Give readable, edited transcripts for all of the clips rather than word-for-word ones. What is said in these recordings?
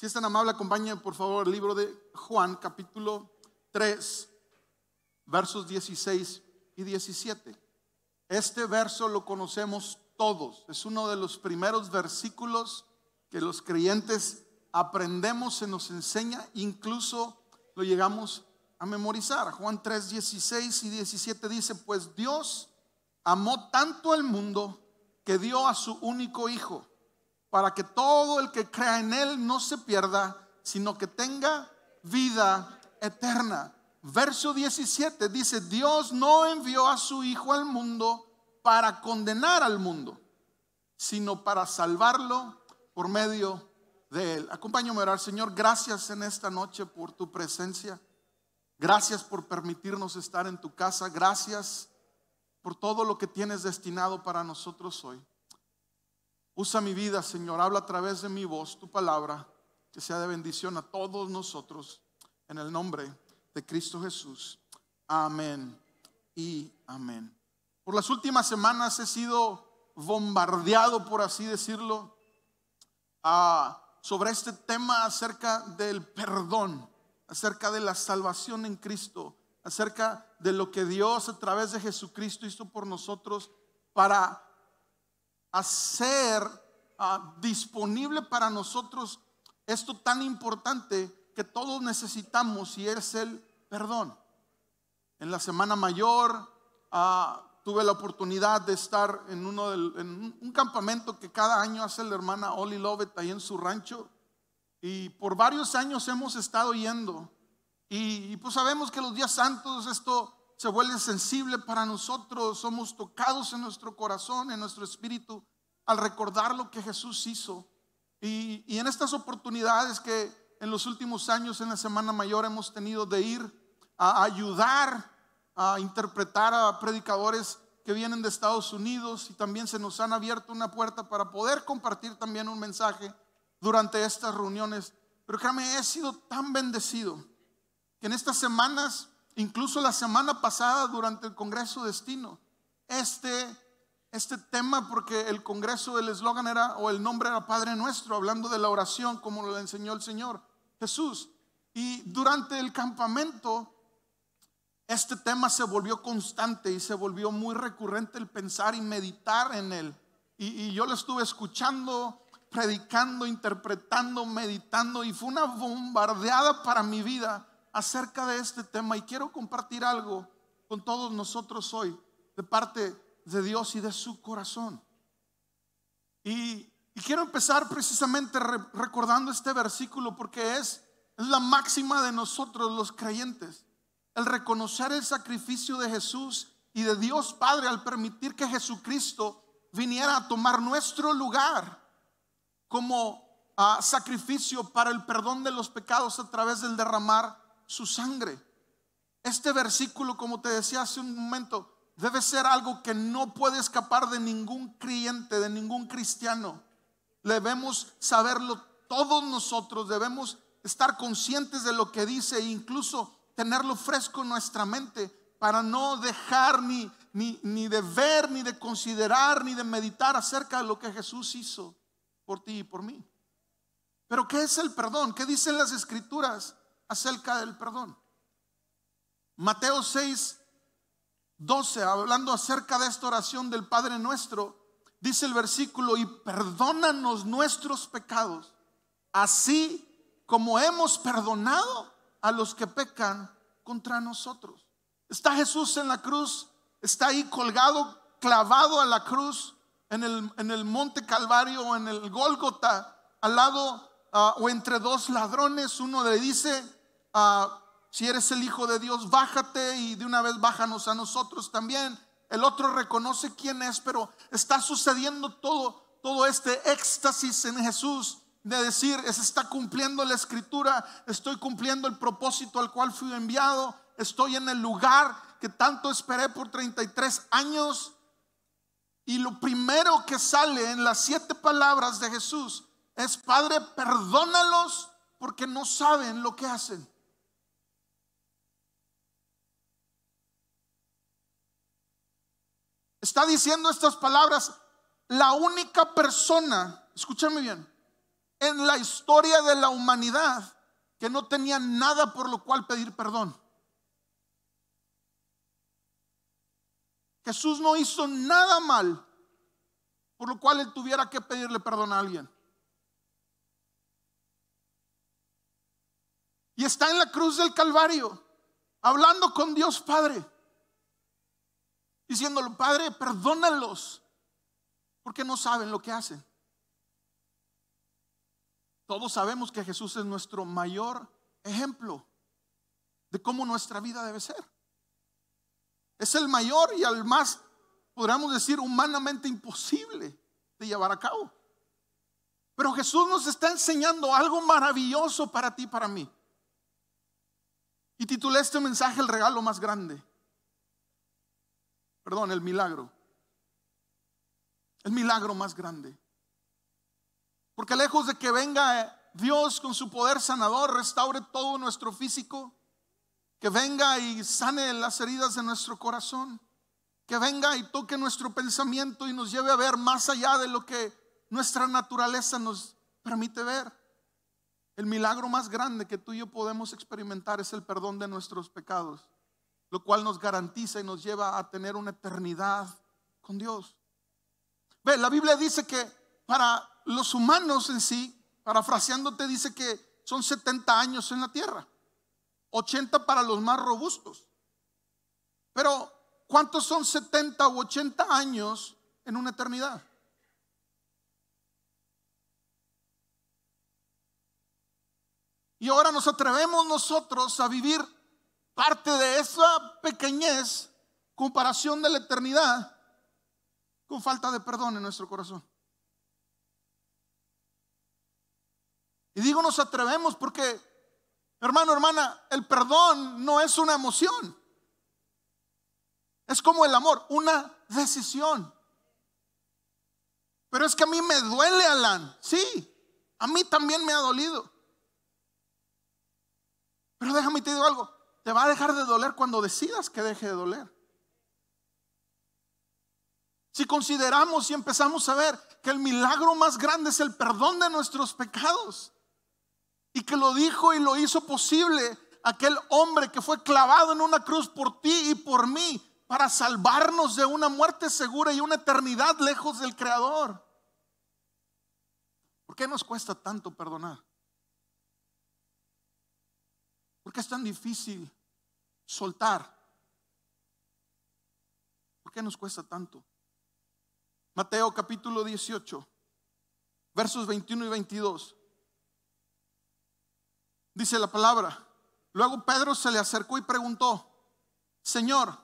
Si es tan amable, acompáñenme por favor el libro de Juan, capítulo 3, versos 16 y 17. Este verso lo conocemos todos. Es uno de los primeros versículos que los creyentes aprendemos, se nos enseña, incluso lo llegamos a memorizar. Juan 3, 16 y 17 dice: pues Dios amó tanto al mundo que dio a su único Hijo, para que todo el que crea en Él no se pierda, sino que tenga vida eterna. Verso 17 dice: Dios no envió a su Hijo al mundo para condenar al mundo, sino para salvarlo por medio de Él. Acompáñame a orar. Señor, gracias en esta noche por tu presencia. Gracias por permitirnos estar en tu casa. Gracias por todo lo que tienes destinado para nosotros hoy. Usa mi vida, Señor. Habla a través de mi voz tu palabra, que sea de bendición a todos nosotros, en el nombre de Cristo Jesús. Amén y amén. Por las últimas semanas he sido bombardeado, por así decirlo, sobre este tema acerca del perdón, acerca de la salvación en Cristo, acerca de lo que Dios a través de Jesucristo hizo por nosotros para hacer disponible para nosotros esto tan importante que todos necesitamos, y es el perdón. En la Semana Mayor tuve la oportunidad de estar en un campamento que cada año hace la hermana Oli Lovett ahí en su rancho, y por varios años hemos estado yendo, y pues sabemos que los días santos esto se vuelve sensible para nosotros. Somos tocados en nuestro corazón, en nuestro espíritu, al recordar lo que Jesús hizo. Y en estas oportunidades que en los últimos años en la Semana Mayor hemos tenido de ir a ayudar a interpretar a predicadores que vienen de Estados Unidos, y también se nos han abierto una puerta para poder compartir también un mensaje durante estas reuniones. Pero créame, he sido tan bendecido que en estas semanas, incluso la semana pasada durante el Congreso Destino, este tema, porque el congreso, el eslogan era, o el nombre era Padre Nuestro, hablando de la oración como lo enseñó el Señor Jesús. Y durante el campamento este tema se volvió constante y se volvió muy recurrente, el pensar y meditar en él. Y yo lo estuve escuchando, predicando, interpretando, meditando, y fue una bombardeada para mi vida acerca de este tema. Y quiero compartir algo con todos nosotros hoy de parte de Dios y de su corazón. Y quiero empezar precisamente recordando este versículo, porque es la máxima de nosotros los creyentes. El reconocer el sacrificio de Jesús y de Dios Padre al permitir que Jesucristo viniera a tomar nuestro lugar como sacrificio para el perdón de los pecados a través del derramar su sangre. Este versículo, como te decía hace un momento, debe ser algo que no puede escapar de ningún creyente, de ningún cristiano. Debemos saberlo todos nosotros, debemos estar conscientes de lo que dice e incluso tenerlo fresco en nuestra mente, para no dejar ni de ver, ni de considerar, ni de meditar acerca de lo que Jesús hizo por ti y por mí. Pero ¿qué es el perdón? ¿Qué dicen las Escrituras acerca del perdón? Mateo 6, 12, hablando acerca de esta oración del Padre Nuestro, dice el versículo: y perdónanos nuestros pecados, así como hemos perdonado a los que pecan contra nosotros. Está Jesús en la cruz, está ahí colgado, clavado a la cruz en el monte Calvario, o en el Gólgota, al lado o entre dos ladrones. Uno le dice: si eres el Hijo de Dios, bájate, y de una vez bájanos a nosotros también. El otro reconoce quién es, pero está sucediendo todo este éxtasis en Jesús, de decir: se está cumpliendo la Escritura, estoy cumpliendo el propósito al cual fui enviado, estoy en el lugar que tanto esperé por 33 años. Y lo primero que sale en las 7 palabras de Jesús es: Padre, perdónalos porque no saben lo que hacen. Está diciendo estas palabras la única persona, escúchame bien, en la historia de la humanidad que no tenía nada por lo cual pedir perdón. Jesús no hizo nada mal por lo cual él tuviera que pedirle perdón a alguien. Y está en la cruz del Calvario, hablando con Dios Padre, diciéndole: Padre, perdónalos, porque no saben lo que hacen. Todos sabemos que Jesús es nuestro mayor ejemplo de cómo nuestra vida debe ser. Es el mayor y al más, podríamos decir, humanamente imposible de llevar a cabo. Pero Jesús nos está enseñando algo maravilloso para ti y para mí. Y titulé este mensaje: el regalo más grande. Perdón, el milagro. El milagro más grande. Porque lejos de que venga Dios con su poder sanador, restaure todo nuestro físico, que venga y sane las heridas de nuestro corazón, que venga y toque nuestro pensamiento y nos lleve a ver más allá de lo que nuestra naturaleza nos permite ver. El milagro más grande que tú y yo podemos experimentar es el perdón de nuestros pecados, lo cual nos garantiza y nos lleva a tener una eternidad con Dios. Ve, la Biblia dice que para los humanos en sí, parafraseándote, dice que son 70 años en la tierra, 80 para los más robustos. Pero ¿cuántos son 70 u 80 años en una eternidad? Y ahora nos atrevemos nosotros a vivir parte de esa pequeñez, comparación de la eternidad, con falta de perdón en nuestro corazón. Y digo nos atrevemos porque, hermano, hermana, el perdón no es una emoción. Es como el amor, una decisión. Pero es que a mí me duele, Alan. Sí, a mí también me ha dolido. Pero déjame te digo algo, te va a dejar de doler cuando decidas que deje de doler. Si consideramos y empezamos a ver que el milagro más grande es el perdón de nuestros pecados, y que lo dijo y lo hizo posible aquel hombre que fue clavado en una cruz por ti y por mí, para salvarnos de una muerte segura y una eternidad lejos del Creador. ¿Por qué nos cuesta tanto perdonar? ¿Por qué es tan difícil soltar? ¿Por qué nos cuesta tanto? Mateo capítulo 18, versos 21 y 22. Dice la palabra: luego Pedro se le acercó y preguntó: Señor,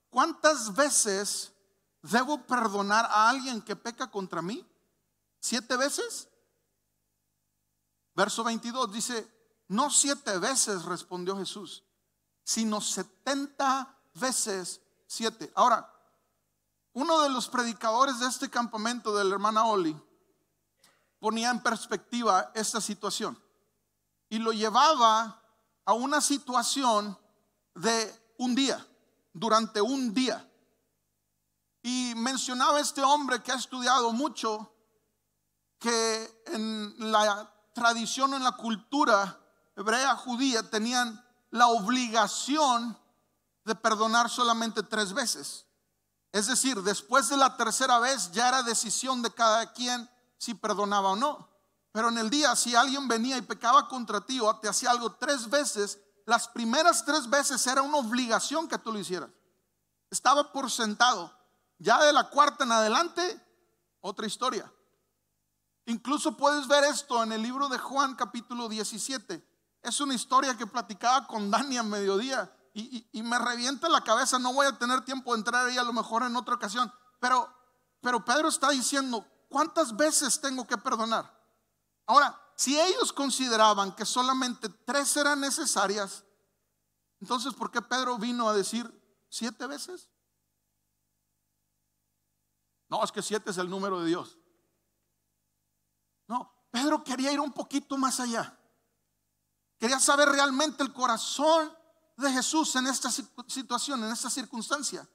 ¿cuántas veces debo perdonar a alguien que peca contra mí? ¿7 veces? Verso 22 dice: no 7 veces, respondió Jesús, sino 70 veces 7. Ahora, uno de los predicadores de este campamento de la hermana Oli ponía en perspectiva esta situación y lo llevaba a una situación de un día, durante un día. Y mencionaba este hombre que ha estudiado mucho, que en la tradición o en la cultura hebrea judía tenían la obligación de perdonar solamente 3 veces. Es decir, después de la tercera vez ya era decisión de cada quien si perdonaba o no. Pero en el día, si alguien venía y pecaba contra ti o te hacía algo 3 veces, las primeras 3 veces era una obligación que tú lo hicieras. Estaba por sentado. Ya de la cuarta en adelante, otra historia. Incluso puedes ver esto en el libro de Juan capítulo 17. Es una historia que platicaba con Dani a mediodía y me revienta la cabeza. No voy a tener tiempo de entrar ahí, a lo mejor en otra ocasión. Pero Pedro está diciendo: ¿cuántas veces tengo que perdonar? Ahora, si ellos consideraban que solamente 3 eran necesarias, entonces ¿por qué Pedro vino a decir 7 veces? No, es que 7 es el número de Dios. No, Pedro quería ir un poquito más allá. Quería saber realmente el corazón de Jesús en esta situación, en esta circunstancia.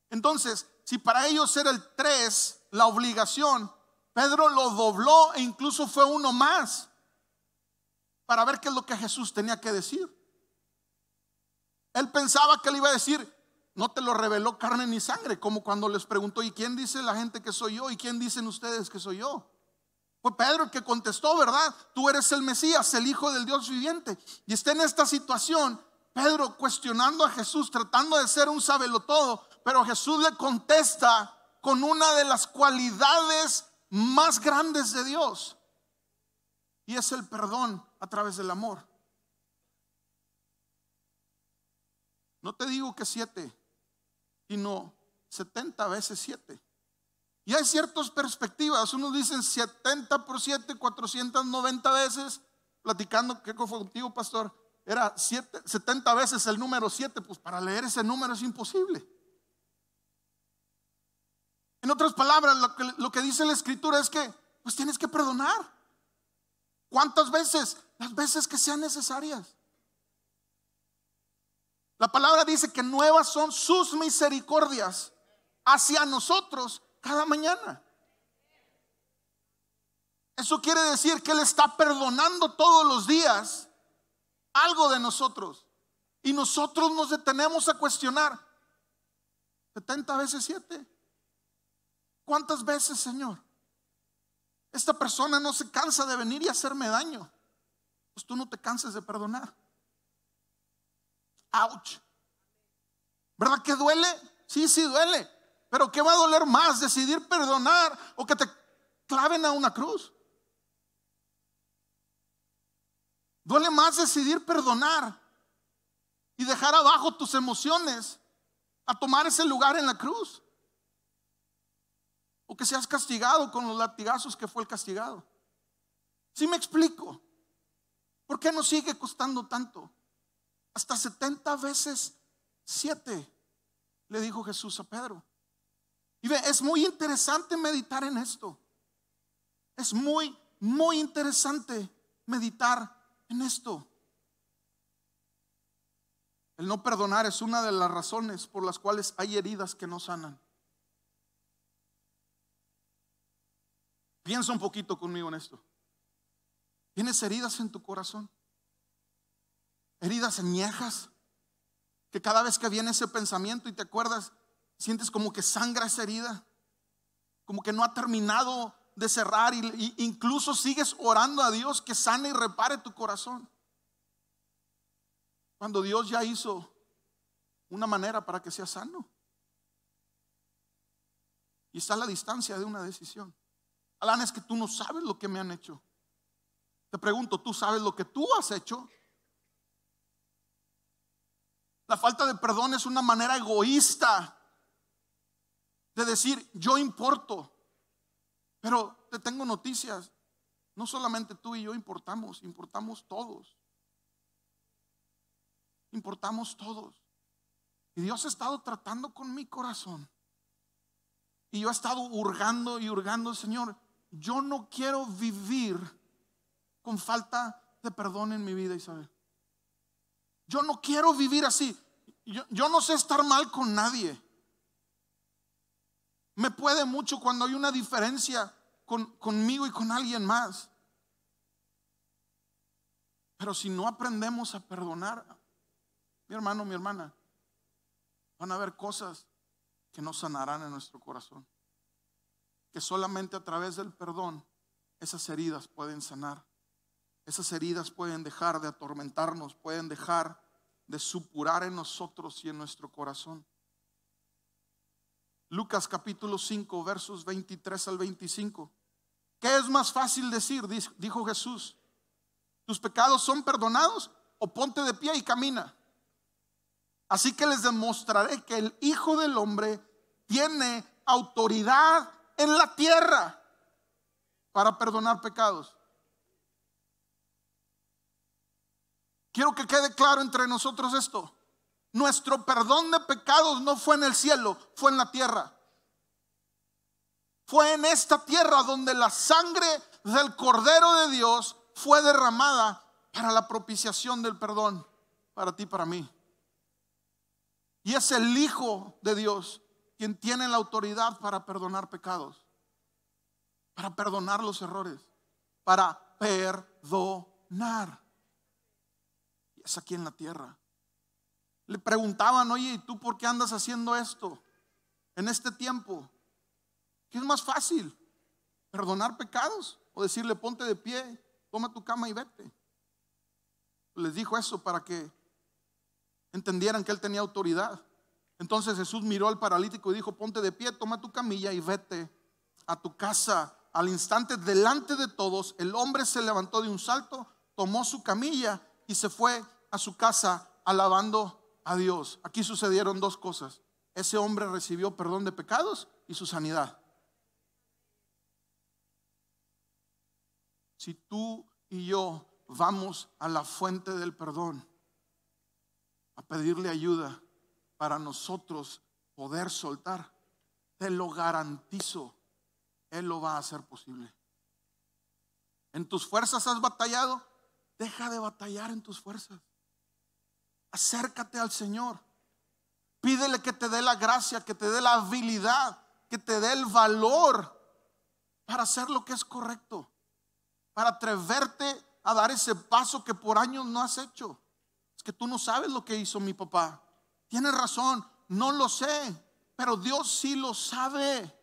Entonces, si para ellos era el 3 la obligación, Pedro lo dobló e incluso fue uno más. para ver qué es lo que Jesús tenía que decir. Él pensaba que le iba a decir: no te lo reveló carne ni sangre, como cuando les preguntó: ¿y quién dice la gente que soy yo? ¿Y quién dicen ustedes que soy yo? Fue Pedro el que contestó, ¿verdad? Tú eres el Mesías, el Hijo del Dios viviente. Y está en esta situación Pedro cuestionando a Jesús, tratando de ser un sabelotodo, pero Jesús le contesta con una de las cualidades más grandes de Dios, y es el perdón a través del amor. No te digo que 7, sino 70 veces 7. Y hay ciertas perspectivas. Unos dicen 70 por 7, 490 veces. Platicando, ¿qué fue contigo, pastor? Era 70 veces el número 7. Pues para leer ese número es imposible. En otras palabras, lo que dice la Escritura es que pues tienes que perdonar. ¿Cuántas veces? Las veces que sean necesarias. La palabra dice que nuevas son sus misericordias hacia nosotros cada mañana. Eso quiere decir que Él está perdonando todos los días algo de nosotros, y nosotros nos detenemos a cuestionar: 70 veces 7. ¿Cuántas veces, Señor? Esta persona no se cansa de venir y hacerme daño. Pues tú no te canses de perdonar. Ouch. ¿Verdad que duele? Sí, sí duele. Pero ¿qué va a doler más? ¿Decidir perdonar o que te claven a una cruz? Duele más decidir perdonar y dejar abajo tus emociones a tomar ese lugar en la cruz, o que seas castigado con los latigazos que fue el castigado. ¿Sí me explico? ¿Por qué nos sigue costando tanto? Hasta 70 veces 7 le dijo Jesús a Pedro. Y ve, es muy interesante meditar en esto. Es muy interesante meditar en esto. El no perdonar es una de las razones por las cuales hay heridas que no sanan. Piensa un poquito conmigo en esto. ¿Tienes heridas en tu corazón? Heridas añejas, que cada vez que viene ese pensamiento y te acuerdas, sientes como que sangra esa herida, como que no ha terminado de cerrar, y incluso sigues orando a Dios que sane y repare tu corazón, cuando Dios ya hizo una manera para que sea sano. Y está a la distancia de una decisión. Alan, es que tú no sabes lo que me han hecho. Te pregunto, ¿tú sabes lo que tú has hecho? La falta de perdón es una manera egoísta de decir: yo importo. Pero te tengo noticias: no solamente tú y yo importamos todos. Importamos todos. Y Dios ha estado tratando con mi corazón, y yo he estado hurgando y hurgando: Señor, yo no quiero vivir con falta de perdón en mi vida, Isabel. Yo no quiero vivir así. Yo no sé estar mal con nadie. Me puede mucho cuando hay una diferencia conmigo y con alguien más. Pero si no aprendemos a perdonar, mi hermano, mi hermana, van a haber cosas que no sanarán en nuestro corazón, que solamente a través del perdón esas heridas pueden sanar. Esas heridas pueden dejar de atormentarnos, pueden dejar de supurar en nosotros y en nuestro corazón. Lucas capítulo 5 versos 23 al 25. ¿Qué es más fácil decir? Dijo Jesús: ¿tus pecados son perdonados? O ponte de pie y camina. Así que les demostraré que el Hijo del Hombre tiene autoridad en la tierra para perdonar pecados. Quiero que quede claro entre nosotros esto: nuestro perdón de pecados no fue en el cielo, fue en la tierra. Fue en esta tierra donde la sangre del Cordero de Dios fue derramada para la propiciación del perdón para ti y para mí. Y es el Hijo de Dios quien tiene la autoridad para perdonar pecados, para perdonar los errores, para perdonar. es aquí en la tierra. Le preguntaban, oye, ¿y tú por qué andas haciendo esto en este tiempo? ¿Qué es más fácil? ¿Perdonar pecados? O decirle, ponte de pie, toma tu cama y vete. Les dijo eso para que entendieran que él tenía autoridad. Entonces Jesús miró al paralítico y dijo, ponte de pie, toma tu camilla y vete a tu casa. Al instante, delante de todos, el hombre se levantó de un salto, tomó su camilla y se fue a su casa alabando a Dios. Aquí sucedieron dos cosas. Ese hombre recibió perdón de pecados y su sanidad. Si tú y yo vamos a la fuente del perdón a pedirle ayuda para nosotros poder soltar, te lo garantizo, Él lo va a hacer posible. ¿En tus fuerzas has batallado? Deja de batallar en tus fuerzas. Acércate al Señor. Pídele que te dé la gracia, que te dé la habilidad, que te dé el valor para hacer lo que es correcto, para atreverte a dar ese paso que por años no has hecho. Es que tú no sabes lo que hizo mi papá. Tienes razón, no lo sé, pero Dios sí lo sabe.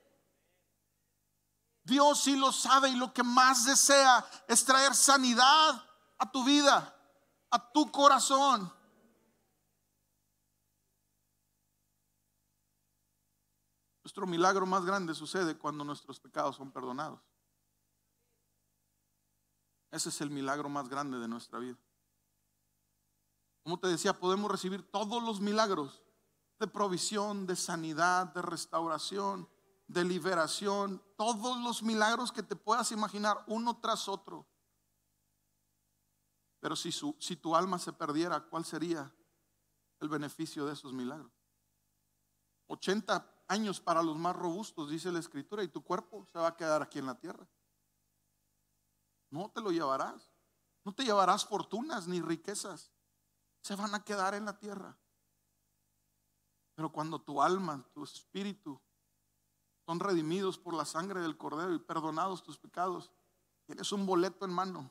Dios sí lo sabe, y lo que más desea es traer sanidad a tu vida, a tu corazón. Nuestro milagro más grande sucede cuando nuestros pecados son perdonados. Ese es el milagro más grande de nuestra vida. Como te decía, podemos recibir todos los milagros de provisión, de sanidad, de restauración, de liberación, todos los milagros que te puedas imaginar, uno tras otro. Pero si tu alma se perdiera, ¿cuál sería el beneficio de esos milagros? 80 años para los más robustos, dice la Escritura, y tu cuerpo se va a quedar aquí en la tierra. No te lo llevarás. No te llevarás fortunas ni riquezas. Se van a quedar en la tierra. Pero cuando tu alma, tu espíritu son redimidos por la sangre del Cordero y perdonados tus pecados, tienes un boleto en mano.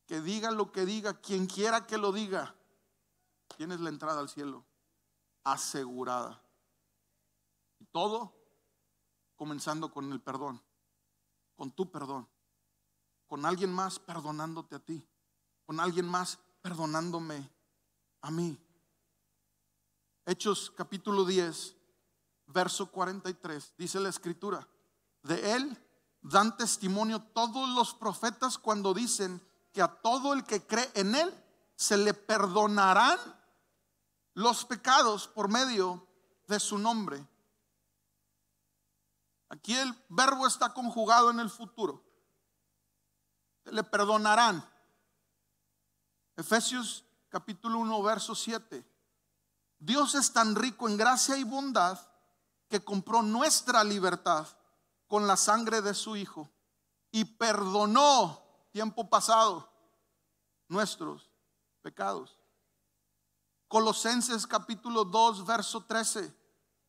Que diga lo que diga, quien quiera que lo diga, tienes la entrada al cielo asegurada. Y todo comenzando con el perdón, con tu perdón, con alguien más perdonándote a ti, con alguien más perdonándome a mí. Hechos capítulo 10, verso 43, dice la Escritura: de él dan testimonio todos los profetas cuando dicen que a todo el que cree en él se le perdonarán los pecados por medio de su nombre. Aquí el verbo está conjugado en el futuro. Se le perdonarán. Efesios capítulo 1, verso 7. Dios es tan rico en gracia y bondad que compró nuestra libertad con la sangre de su Hijo y perdonó, tiempo pasado, nuestros pecados. Colosenses capítulo 2, verso 13.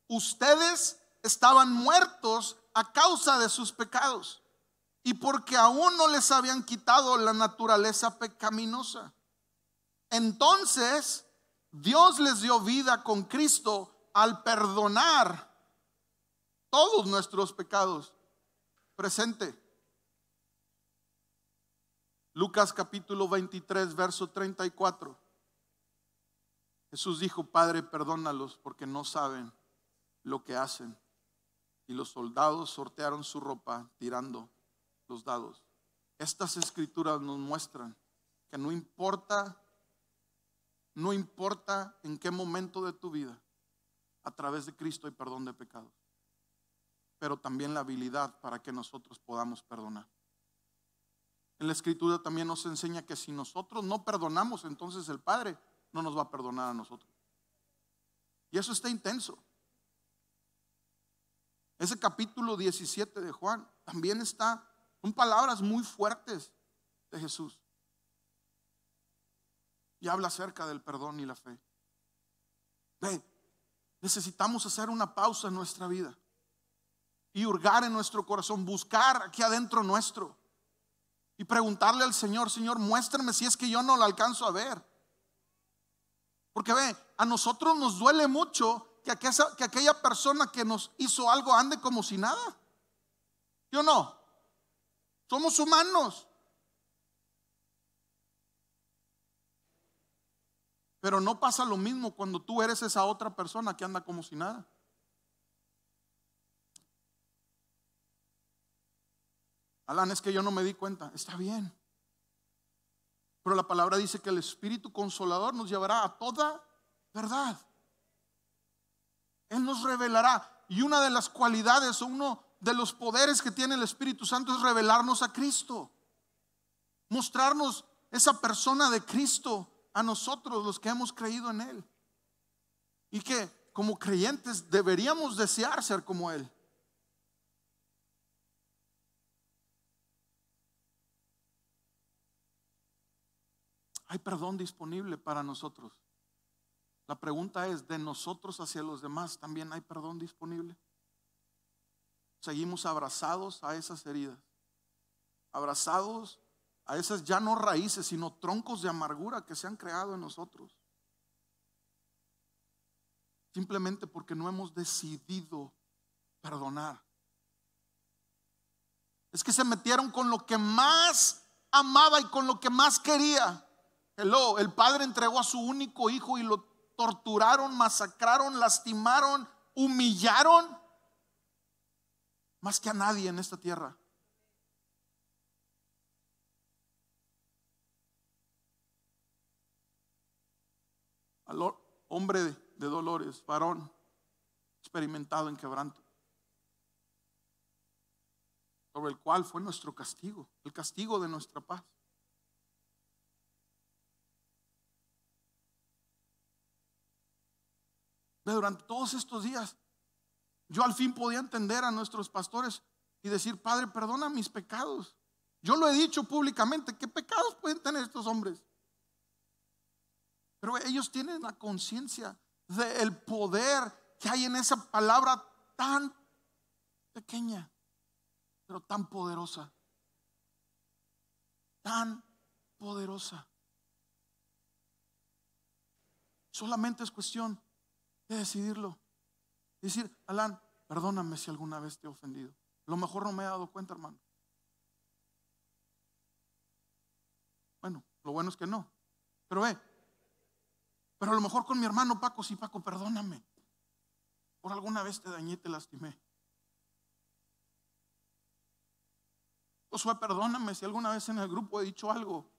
Ustedes estaban muertos a causa de sus pecados y porque aún no les habían quitado la naturaleza pecaminosa. Entonces Dios les dio vida con Cristo al perdonar todos nuestros pecados. Presente. Lucas capítulo 23, verso 34. Jesús dijo: Padre, perdónalos porque no saben lo que hacen. Y los soldados sortearon su ropa tirando los dados. Estas escrituras nos muestran que no importa en qué momento de tu vida, a través de Cristo hay perdón de pecados, pero también la habilidad para que nosotros podamos perdonar. En la Escritura también nos enseña que si nosotros no perdonamos, entonces el Padre no nos va a perdonar a nosotros. Y eso está intenso. Ese capítulo 17 de Juan también son palabras muy fuertes de Jesús. Y habla acerca del perdón y la fe. Necesitamos hacer una pausa en nuestra vida y hurgar en nuestro corazón, buscar aquí adentro nuestro y preguntarle al Señor: Señor, muéstrame si es que yo no lo alcanzo a ver. Porque ve, a nosotros nos duele mucho que aquella persona que nos hizo algo ande como si nada. ¿Sí o no? Somos humanos. Pero no pasa lo mismo cuando tú eres esa otra persona que anda como si nada. Alan, es que yo no me di cuenta. Está bien. Pero la palabra dice que el Espíritu Consolador nos llevará a toda verdad. Él nos revelará. Y una de las cualidades, o uno de los poderes que tiene el Espíritu Santo, es revelarnos a Cristo. Mostrarnos esa persona de Cristo a nosotros, los que hemos creído en Él. Y que como creyentes deberíamos desear ser como Él. Hay perdón disponible para nosotros. La pregunta es: ¿de nosotros hacia los demás también hay perdón disponible? Seguimos abrazados a esas heridas, abrazados a esas ya no raíces, sino troncos de amargura que se han creado en nosotros, simplemente porque no hemos decidido perdonar. Es que se metieron con lo que más amaba y con lo que más quería. El padre entregó a su único hijo y lo torturaron, masacraron, lastimaron, humillaron más que a nadie en esta tierra. Al hombre de dolores, varón experimentado en quebranto, sobre el cual fue nuestro castigo, el castigo de nuestra paz. Durante todos estos días yo al fin podía entender a nuestros pastores y decir: Padre, perdona mis pecados. Yo lo he dicho públicamente: ¿qué pecados pueden tener estos hombres? Pero ellos tienen la conciencia del poder que hay en esa palabra tan pequeña, pero tan poderosa. Tan poderosa. Solamente es cuestión de decidirlo. Decir: Alan, perdóname si alguna vez te he ofendido. A lo mejor no me he dado cuenta, hermano. Bueno, lo bueno es que no. Pero a lo mejor con mi hermano Paco: sí, Paco, perdóname. Por alguna vez te dañé, te lastimé. Josué, perdóname si alguna vez en el grupo he dicho algo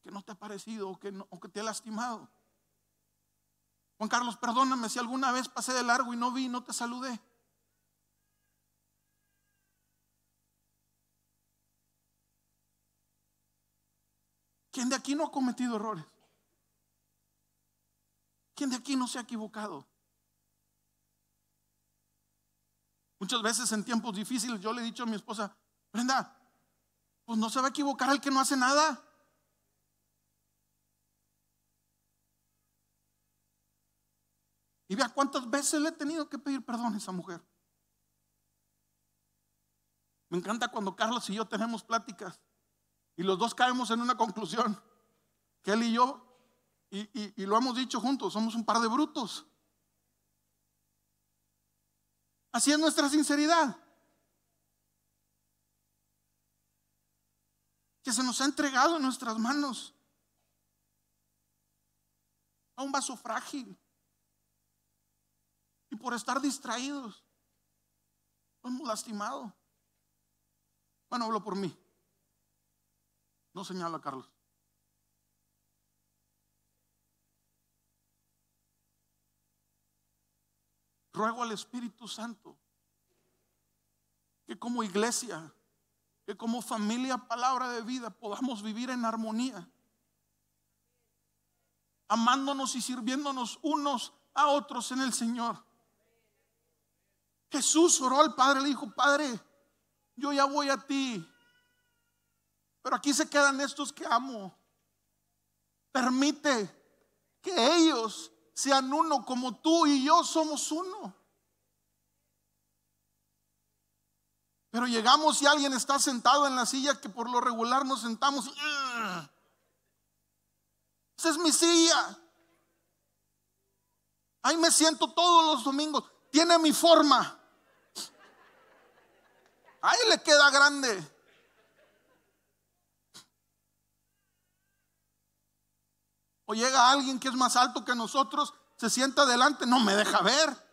que no te ha parecido o que te ha lastimado. Juan Carlos, perdóname si alguna vez pasé de largo y no vi, no te saludé. ¿Quién de aquí no ha cometido errores? ¿Quién de aquí no se ha equivocado? Muchas veces en tiempos difíciles yo le he dicho a mi esposa: Brenda, pues no se va a equivocar el que no hace nada. Y vea cuántas veces le he tenido que pedir perdón a esa mujer. Me encanta cuando Carlos y yo tenemos pláticas y los dos caemos en una conclusión, que él y yo, y lo hemos dicho juntos, somos un par de brutos. Así es nuestra sinceridad, que se nos ha entregado en nuestras manos a un vaso frágil, y por estar distraídos lo hemos lastimado. Bueno, hablo por mí, no señalo a Carlos. Ruego al Espíritu Santo que como iglesia, que como familia Palabra de Vida podamos vivir en armonía, amándonos y sirviéndonos unos a otros en el Señor. Jesús oró al Padre, le dijo: Padre, yo ya voy a ti, pero aquí se quedan estos que amo. Permite que ellos sean uno como tú y yo somos uno. Pero llegamos y alguien está sentado en la silla que por lo regular nos sentamos y esa es mi silla. Ahí me siento todos los domingos. Tiene mi forma. Ahí le queda grande. O llega alguien que es más alto que nosotros, se sienta adelante, no me deja ver.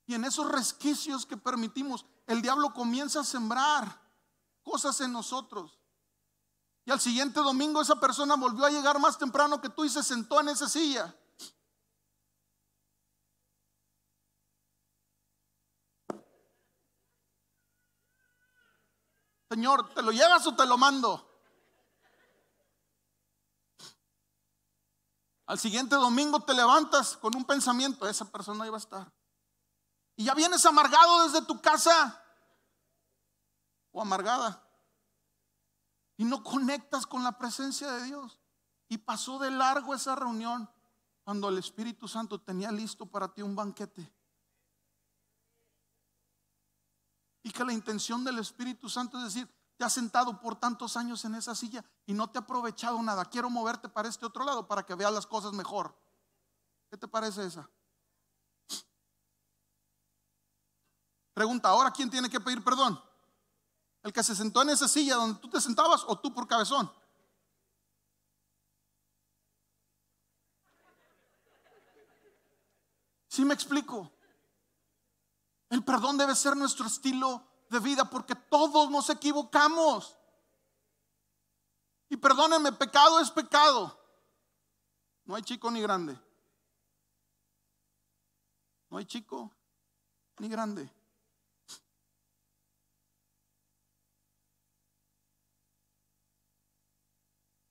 Y en esos resquicios que permitimos, el diablo comienza a sembrar cosas en nosotros. Y al siguiente domingo esa persona volvió a llegar más temprano que tú y se sentó en esa silla. Señor, ¿te lo llevas o te lo mando? Al siguiente domingo te levantas con un pensamiento, esa persona iba a estar. Y ya vienes amargado desde tu casa o amargada. Y no conectas con la presencia de Dios. Y pasó de largo esa reunión cuando el Espíritu Santo tenía listo para ti un banquete. Y que la intención del Espíritu Santo es decir, te has sentado por tantos años en esa silla y no te ha aprovechado nada. Quiero moverte para este otro lado para que veas las cosas mejor. ¿Qué te parece esa? Pregunta, ¿ahora quién tiene que pedir perdón? ¿El que se sentó en esa silla donde tú te sentabas o tú por cabezón? ¿Sí me explico? El perdón debe ser nuestro estilo de vida porque todos nos equivocamos. Y perdónenme, pecado es pecado. No hay chico ni grande. No hay chico ni grande.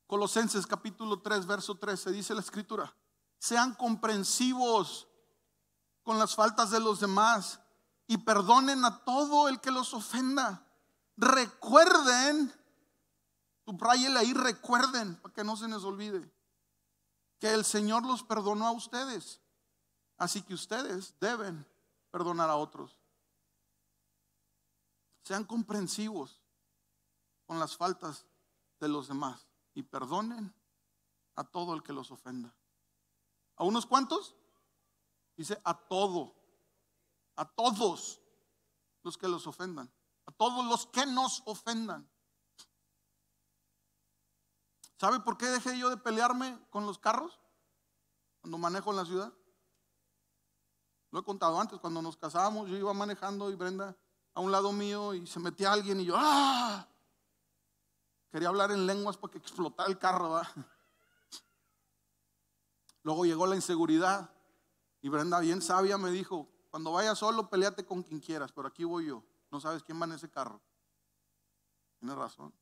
Colosenses capítulo 3 verso 13 dice la escritura: sean comprensivos con las faltas de los demás y perdonen a todo el que los ofenda. Recuerden, subráyele ahí, recuerden, para que no se les olvide, que el Señor los perdonó a ustedes, así que ustedes deben perdonar a otros. Sean comprensivos con las faltas de los demás y perdonen a todo el que los ofenda. ¿A unos cuantos? Dice a todos los que los ofendan, a todos los que nos ofendan. ¿Sabe por qué dejé yo de pelearme con los carros cuando manejo en la ciudad? Lo he contado antes, cuando nos casábamos yo iba manejando y Brenda a un lado mío y se metía alguien y yo quería hablar en lenguas para que explotara el carro, ¿verdad? Luego llegó la inseguridad y Brenda bien sabia me dijo: cuando vayas solo peleate con quien quieras, pero aquí voy yo, no sabes quién va en ese carro. Tienes razón.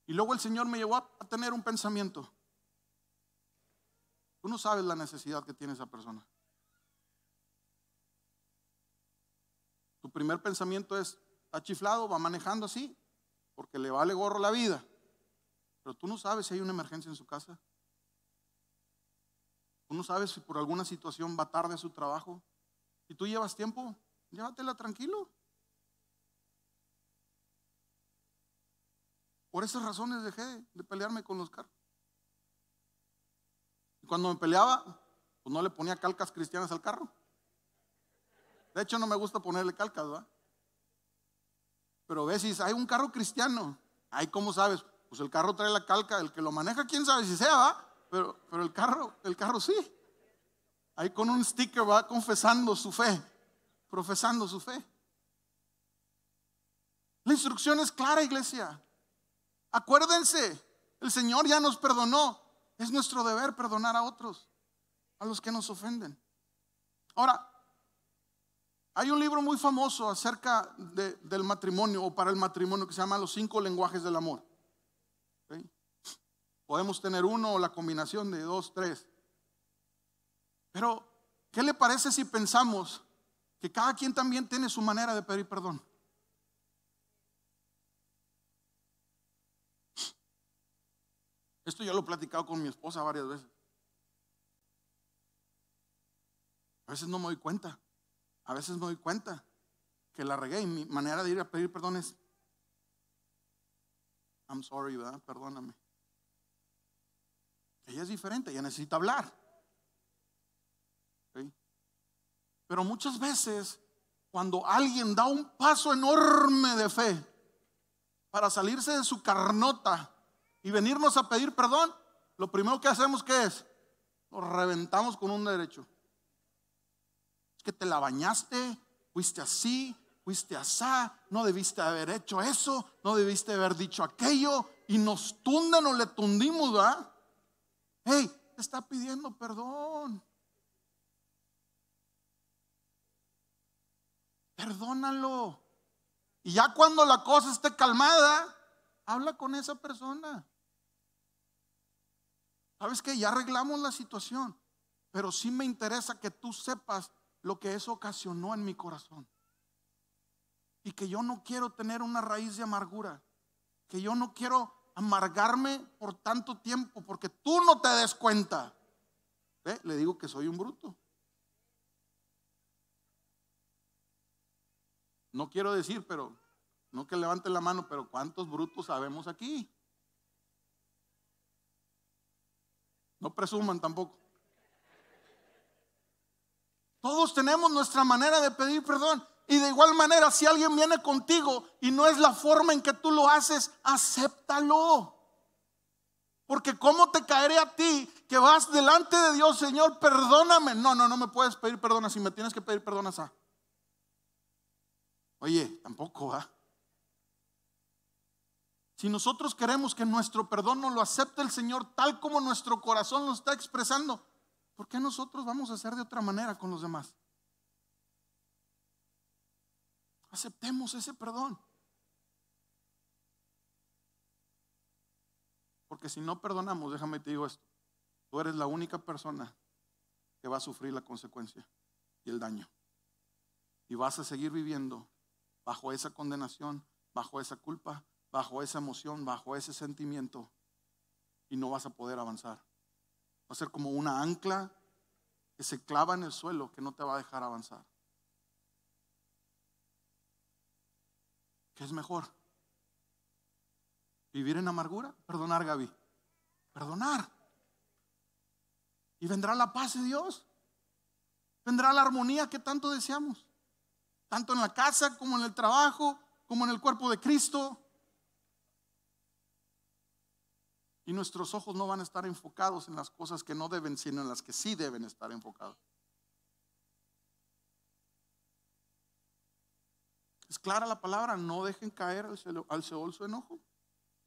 Y luego el Señor me llevó a tener un pensamiento: tú no sabes la necesidad que tiene esa persona. Tu primer pensamiento es: está chiflado, va manejando así porque le vale gorro la vida. Pero tú no sabes si hay una emergencia en su casa. Tú no sabes si por alguna situación va tarde a su trabajo. Si tú llevas tiempo, llévatela tranquilo. Por esas razones dejé de pelearme con los carros. Y cuando me peleaba, pues no le ponía calcas cristianas al carro. De hecho, no me gusta ponerle calcas, ¿verdad? Pero ves, si hay un carro cristiano, ahí ¿cómo sabes? Pues el carro trae la calca, el que lo maneja, quién sabe si sea, ¿va? Pero el carro sí. Ahí con un sticker va confesando su fe, profesando su fe. La instrucción es clara, iglesia. Acuérdense, el Señor ya nos perdonó. Es nuestro deber perdonar a otros, a los que nos ofenden. Ahora, hay un libro muy famoso acerca del matrimonio o para el matrimonio que se llama Los 5 lenguajes del amor. ¿Okay? Podemos tener uno o la combinación de 2, 3. Pero, ¿qué le parece si pensamos que cada quien también tiene su manera de pedir perdón? Esto yo lo he platicado con mi esposa varias veces. A veces no me doy cuenta. A veces me doy cuenta que la regué y mi manera de ir a pedir perdón es I'm sorry, ¿verdad? Perdóname. Ella es diferente, ella necesita hablar. ¿Sí? Pero muchas veces cuando alguien da un paso enorme de fe para salirse de su carnota y venirnos a pedir perdón, lo primero que hacemos, ¿qué es? Nos reventamos con un derecho. Es que te la bañaste, fuiste así, fuiste asá, no debiste haber hecho eso, no debiste haber dicho aquello, y nos tunden o le tundimos, ¿verdad? Hey, te está pidiendo perdón. Perdónalo. Y ya cuando la cosa esté calmada, habla con esa persona. ¿Sabes qué? Ya arreglamos la situación, pero sí me interesa que tú sepas lo que eso ocasionó en mi corazón. Y que yo no quiero tener una raíz de amargura, que yo no quiero amargarme por tanto tiempo porque tú no te des cuenta. ¿Ve? Le digo que soy un bruto. No quiero decir, pero no que levante la mano, pero ¿cuántos brutos sabemos aquí? No presuman tampoco. Todos tenemos nuestra manera de pedir perdón. Y de igual manera, si alguien viene contigo y no es la forma en que tú lo haces, acéptalo. Porque ¿cómo te caeré a ti que vas delante de Dios, Señor, perdóname? No me puedes pedir perdón así, me tienes que pedir perdón así. Oye, tampoco va. Si nosotros queremos que nuestro perdón nos lo acepte el Señor tal como nuestro corazón lo está expresando, ¿por qué nosotros vamos a hacer de otra manera con los demás? Aceptemos ese perdón. Porque si no perdonamos, déjame te digo esto, tú eres la única persona que va a sufrir la consecuencia y el daño. Y vas a seguir viviendo bajo esa condenación, bajo esa culpa, bajo esa emoción, bajo ese sentimiento, y no vas a poder avanzar. Va a ser como una ancla que se clava en el suelo que no te va a dejar avanzar. ¿Qué es mejor? ¿Vivir en amargura? Perdonar, Gaby. Perdonar. Y vendrá la paz de Dios. Vendrá la armonía que tanto deseamos. Tanto en la casa como en el trabajo, como en el cuerpo de Cristo. Y nuestros ojos no van a estar enfocados en las cosas que no deben, sino en las que sí deben estar enfocados. Es clara la palabra, no dejen caer al Seol su enojo.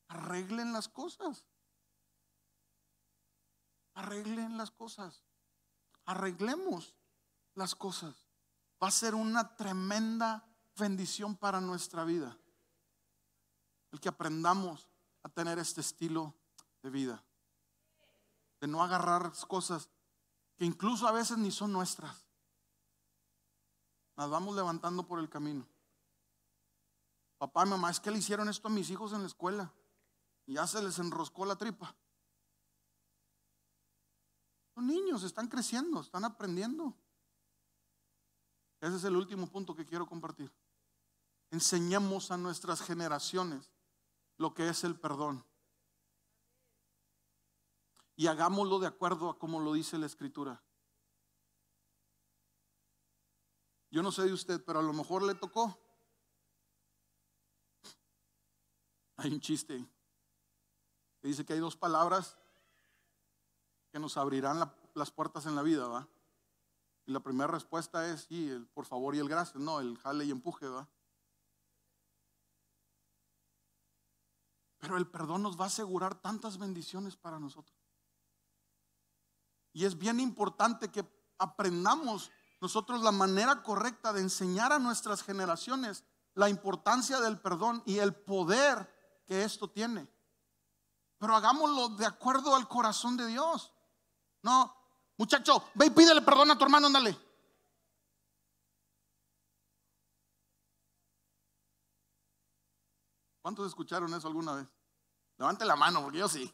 Arreglen las cosas. Arreglen las cosas. Arreglemos las cosas. Va a ser una tremenda bendición para nuestra vida el que aprendamos a tener este estilo de vida, de no agarrar cosas que incluso a veces ni son nuestras, las vamos levantando por el camino. Papá y mamá, es que le hicieron esto a mis hijos en la escuela y ya se les enroscó la tripa. Son niños, están creciendo, están aprendiendo. Ese es el último punto que quiero compartir. Enseñemos a nuestras generaciones lo que es el perdón. Y hagámoslo de acuerdo a como lo dice la Escritura. Yo no sé de usted, pero a lo mejor le tocó. Hay un chiste que dice que hay dos palabras que nos abrirán las puertas en la vida, ¿va? Y la primera respuesta es sí, el por favor y el gracias, no, el jale y empuje, ¿va? Pero el perdón nos va a asegurar tantas bendiciones para nosotros. Y es bien importante que aprendamos nosotros la manera correcta de enseñar a nuestras generaciones la importancia del perdón y el poder que esto tiene. Pero hagámoslo de acuerdo al corazón de Dios. No, muchacho, ve y pídele perdón a tu hermano, ándale. ¿Cuántos escucharon eso alguna vez? Levante la mano, porque yo sí.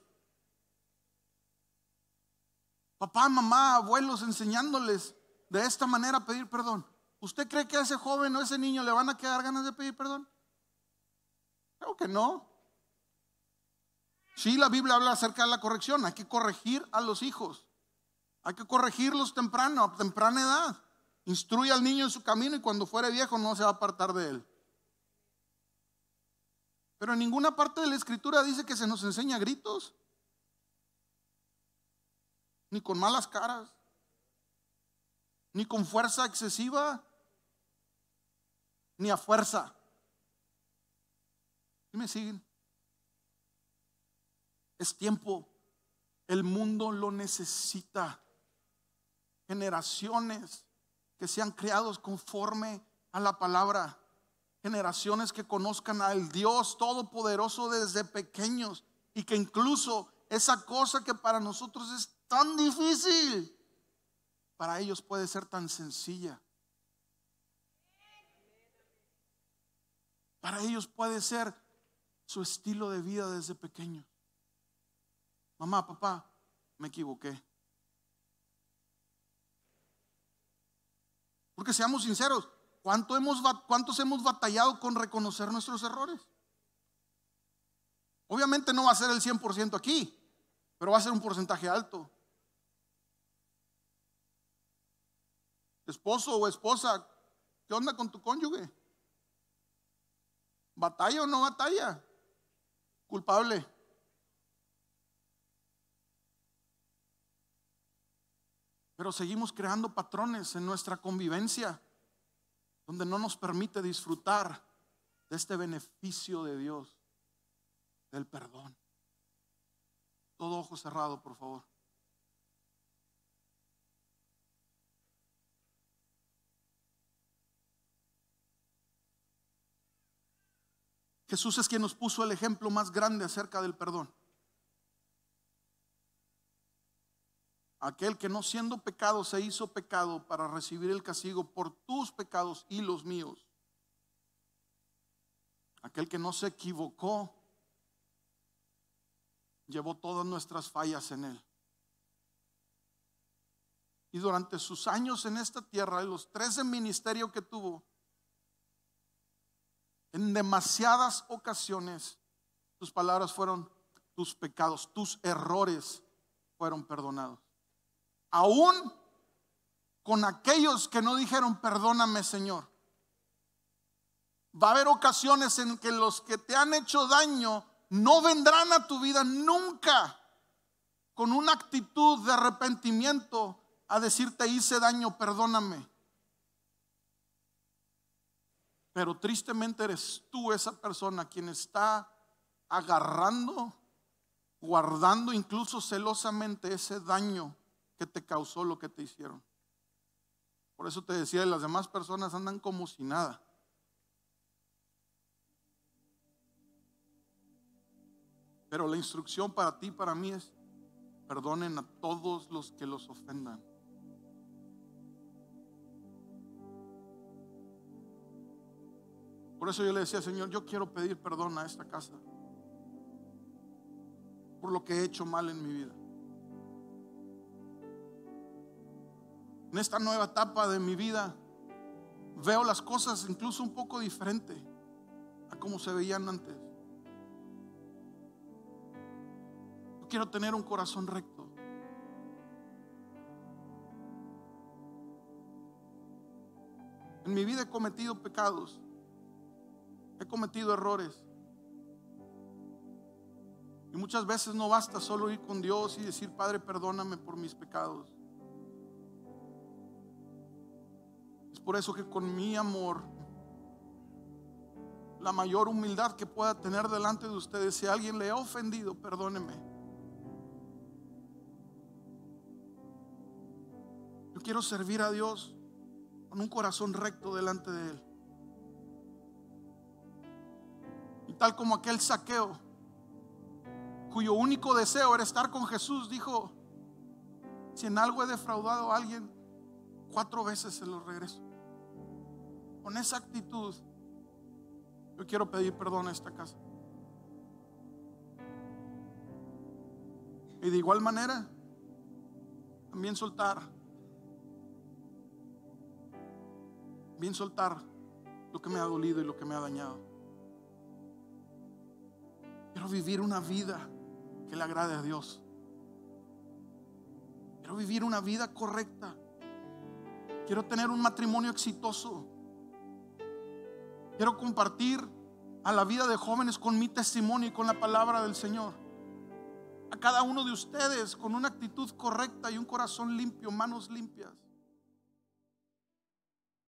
Papá, mamá, abuelos enseñándoles de esta manera pedir perdón, ¿usted cree que a ese joven o a ese niño le van a quedar ganas de pedir perdón? Creo que no. Sí, la Biblia habla acerca de la corrección. Hay que corregir a los hijos. Hay que corregirlos temprano, a temprana edad. Instruye al niño en su camino y cuando fuere viejo no se va a apartar de él. Pero en ninguna parte de la Escritura dice que se nos enseña a gritos, ni con malas caras, ni con fuerza excesiva, ni a fuerza. ¿Sí me siguen? Es tiempo. El mundo lo necesita. Generaciones que sean criados conforme a la palabra. Generaciones que conozcan al Dios Todopoderoso desde pequeños. Y que incluso esa cosa que para nosotros es tan difícil, para ellos puede ser tan sencilla. Para ellos puede ser su estilo de vida desde pequeños. Mamá, papá, me equivoqué. Porque seamos sinceros, ¿cuántos hemos batallado con reconocer nuestros errores? Obviamente no va a ser el 100% aquí, pero va a ser un porcentaje alto. Esposo o esposa, ¿qué onda con tu cónyuge? ¿Batalla o no batalla? Culpable. Pero seguimos creando patrones en nuestra convivencia donde no nos permite disfrutar de este beneficio de Dios, del perdón. Todo ojo cerrado, por favor. Jesús es quien nos puso el ejemplo más grande acerca del perdón. Aquel que no siendo pecado se hizo pecado para recibir el castigo por tus pecados y los míos. Aquel que no se equivocó llevó todas nuestras fallas en él. Y durante sus años en esta tierra, en los 13 ministerios que tuvo, en demasiadas ocasiones tus palabras fueron: tus pecados, tus errores fueron perdonados. Aún con aquellos que no dijeron perdóname, Señor. Va a haber ocasiones en que los que te han hecho daño no vendrán a tu vida nunca con una actitud de arrepentimiento a decirte hice daño, perdóname. Pero tristemente eres tú esa persona quien está agarrando, guardando incluso celosamente ese daño que te causó lo que te hicieron. Por eso te decía, las demás personas andan como si nada. Pero la instrucción para ti, para mí es: perdonen a todos los que los ofendan. Por eso yo le decía: Señor, yo quiero pedir perdón a esta casa por lo que he hecho mal en mi vida. En esta nueva etapa de mi vida veo las cosas incluso un poco diferente a como se veían antes. Yo quiero tener un corazón recto. En mi vida he cometido pecados, he cometido errores. Y muchas veces no basta solo ir con Dios y decir: Padre, perdóname por mis pecados. Es por eso que con mi amor, la mayor humildad que pueda tener delante de ustedes, si alguien le ha ofendido, perdóneme. Yo quiero servir a Dios con un corazón recto delante de Él. Y tal como aquel Zaqueo, cuyo único deseo era estar con Jesús, dijo: si en algo he defraudado a alguien, 4 veces se lo regreso. Con esa actitud yo quiero pedir perdón a esta casa. Y de igual manera también soltar bien soltar lo que me ha dolido y lo que me ha dañado. Quiero vivir una vida que le agrade a Dios. Quiero vivir una vida correcta. Quiero tener un matrimonio exitoso. Quiero compartir a la vida de jóvenes con mi testimonio y con la palabra del Señor. A cada uno de ustedes con una actitud correcta y un corazón limpio, manos limpias.